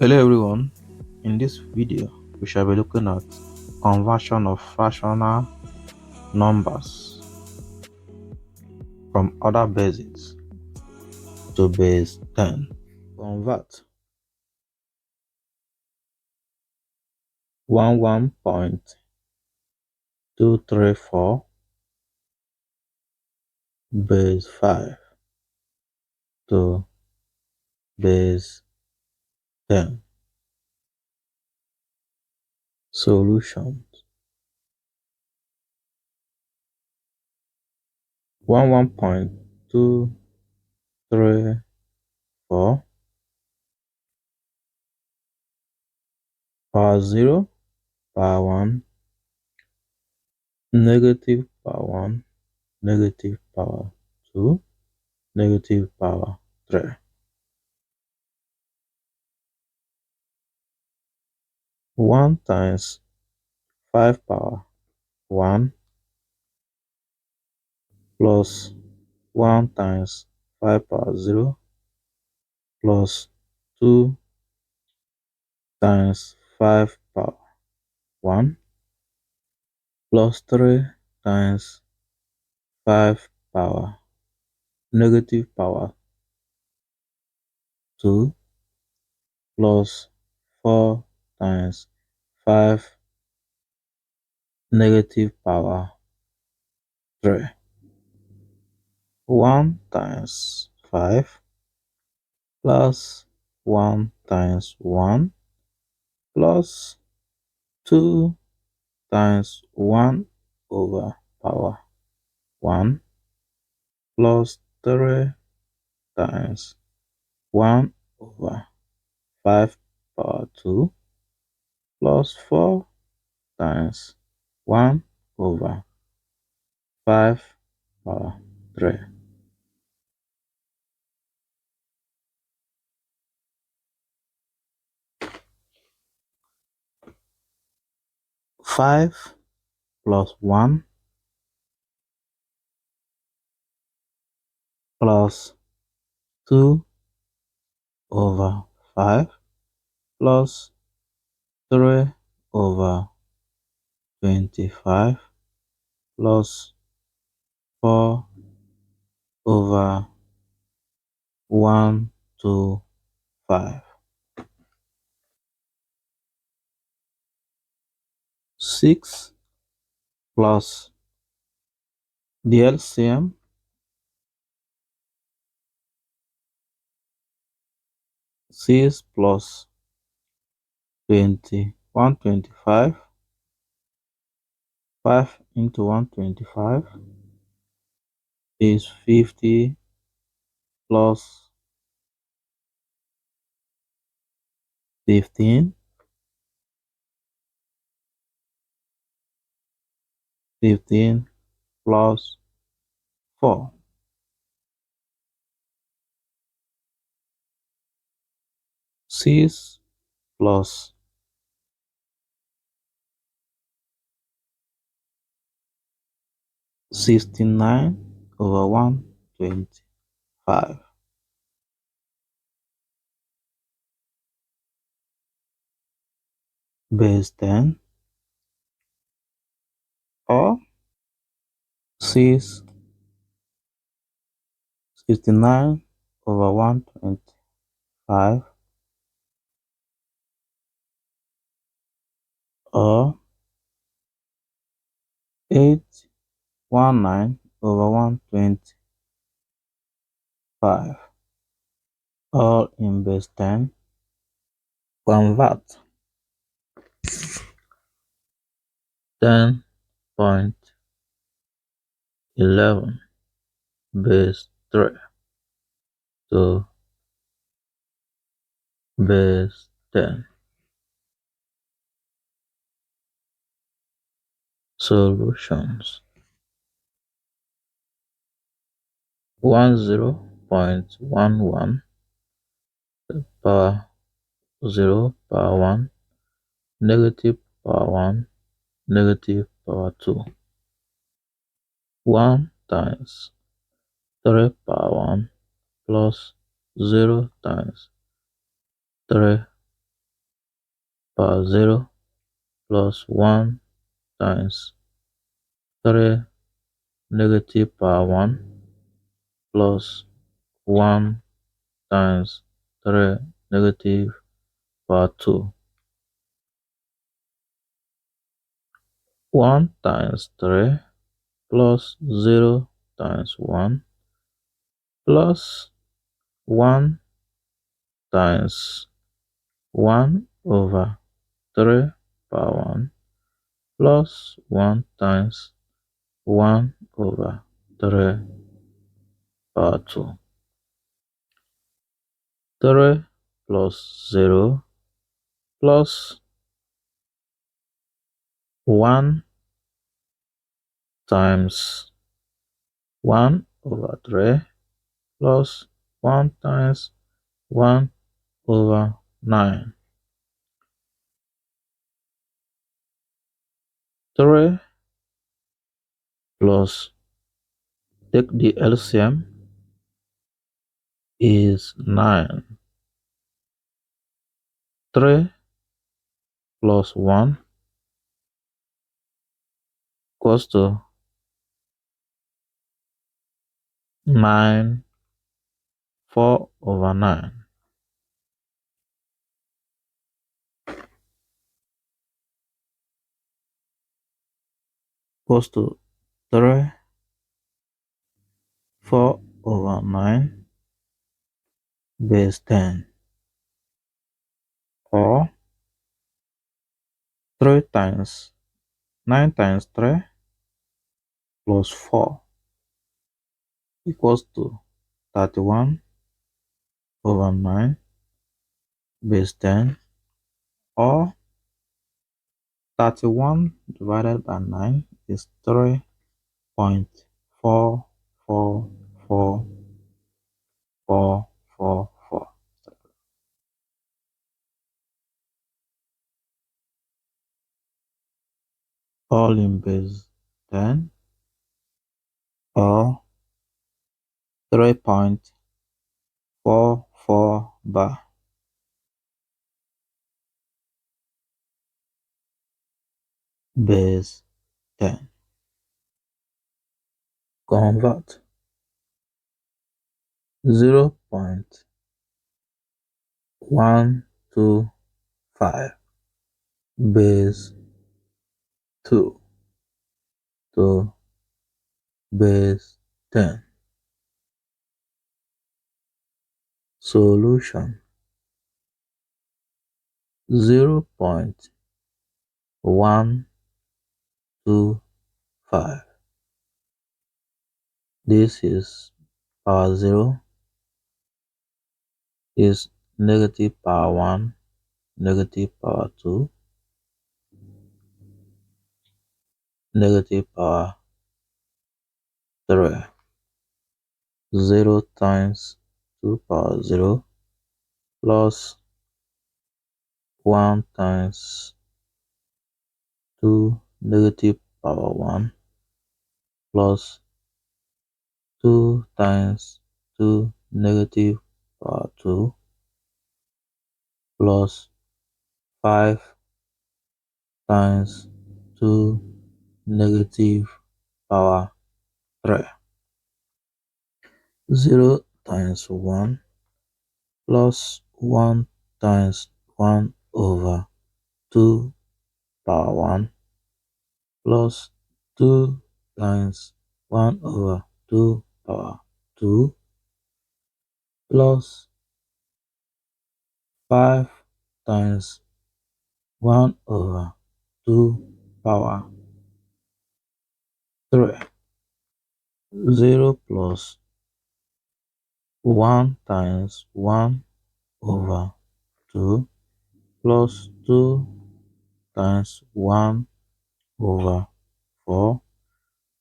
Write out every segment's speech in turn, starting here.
Hello everyone, in this video we shall be looking at conversion of fractional numbers from other bases to base 10. Convert 11.234 base 5 to base 10. Solutions 11.234 power 0 power 1 negative power 1 negative power 2 negative power 3. 1 times 5 power 1 plus 1 times 5 power 0 plus 2 times 5 power 1 plus 3 times 5 power negative power 2 plus 4 times 5 negative power 3. 1 times 5 plus 1 times 1 plus 2 times 1 over power 1 plus 3 times 1 over 5 power 2 plus 4 times 1 over 5 power 3. 5 plus 1 plus 2 over 5 plus 3 over 25 plus 4 over 1 to 5. 6 plus the LCM 6 plus 20 125 5 into 125 is 50 plus 15 15 plus 4. 6 plus 69 over 125 base 10 or 6 69 over 125 or 819 over 125 all in base 10. Convert 10.11 base 3 to base 10. Solutions 10.11 power 0 power 1 negative power 1 negative power 2. 1 times 3 power 1 plus 0 times 3 power 0 plus 1 times 3 negative power 1 plus 1 times 3 negative power 2. 1 times 3 plus 0 times 1 plus 1 times 1 over 3 power 1 plus 1 times 1 over 3 power 2. 3 plus 0 plus 1 times 1 over 3 plus 1 times 1 over 9. 3 plus, take the LCM, is 9. 3 plus 1 equals to 9, 4 over 9. Equals to 3, 4 over 9 base 10. Or 3 times 9 times 3 plus 4 equals to 31 over 9 base 10, or 31 divided by 9 is 3.4444444. All in base 10, or 3.44 bar base 10. Convert 0.125 base 2 to base 10. Solution 0.125. This is power 0 is negative power 1, negative power 2, negative power 3. 0 times 2 power 0 plus 1 times 2 negative power 1 plus 2 times 2 negative power 2 plus 5 times 2 negative power 3. 0 times 1 plus 1 times 1 over 2 power 1 plus 2 times 1 over 2 power 2 plus 5 times 1 over 2 power 3. 0 plus 1 times 1 over 2 plus 2 times 1 over 4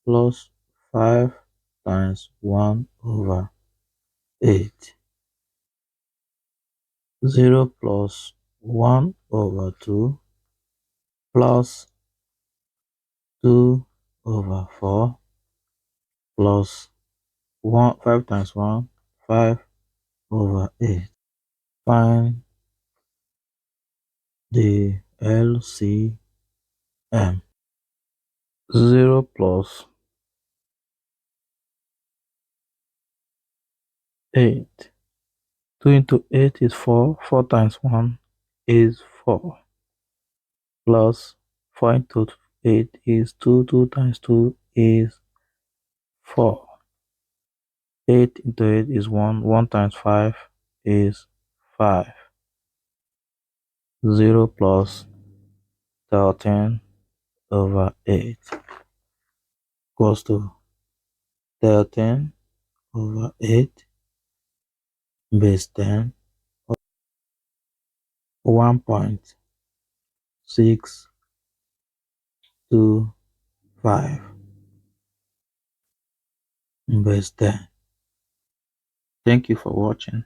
plus 5 times 1 over 8. 0 plus 1 over 2 plus 2 over 4 plus 1, 5 times 1, 5 over 8. Find the LCM. 0 plus 8. 2 into 8 is 4. 4 times 1 is 4. Plus 4 into 8 is 2. 2 times 2 is 4. 8 into 8 is 1. 1 times 5 is 5. 0 plus 13 over 8 equals to 13 over 8 base 10, 1.625 base 10. Thank you for watching.